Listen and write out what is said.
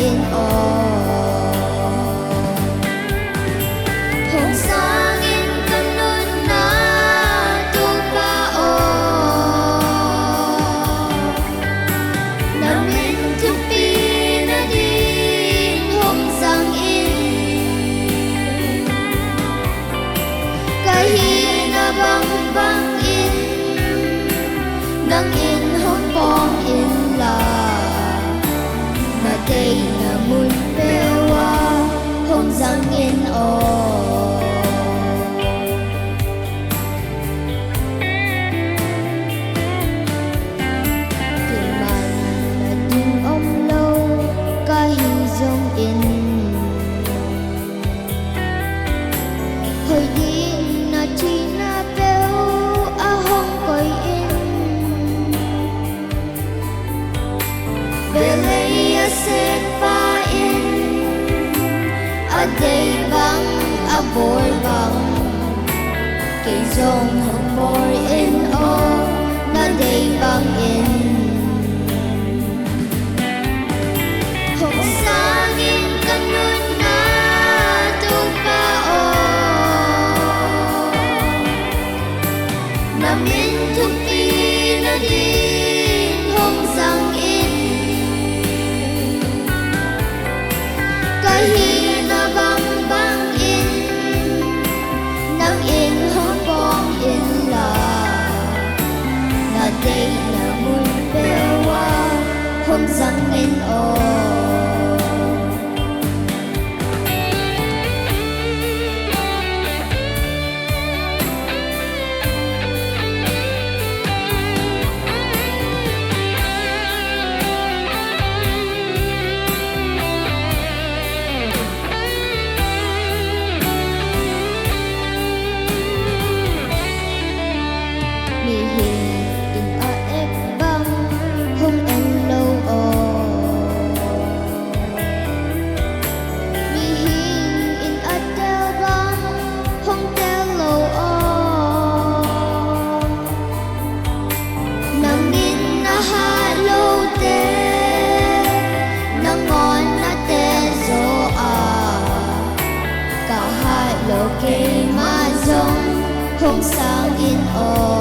in o hong sang in kanun na tu pa o namin tu pi na din hong sang in kahina bang bang in nang in hong bong in la na day na mun pewa hong sang in o kay man na din om lâu kahi dong in hơi din na chi na peo a hong koi in belay a set pa in a day bang a boy bang kay dong hong boy in o na day bang in hong sang in kanun na tu pa o namin tu pi na din hong sang in kahina bang bang in nang in hong bong in la na day na mun pewa hong sang in o mi hi in a ek bang hong en lo o mi hi in a tel bang hong tel lo o nang in na ha lo te nang on na te zo a ka ha lo ke ma zong hong sang in o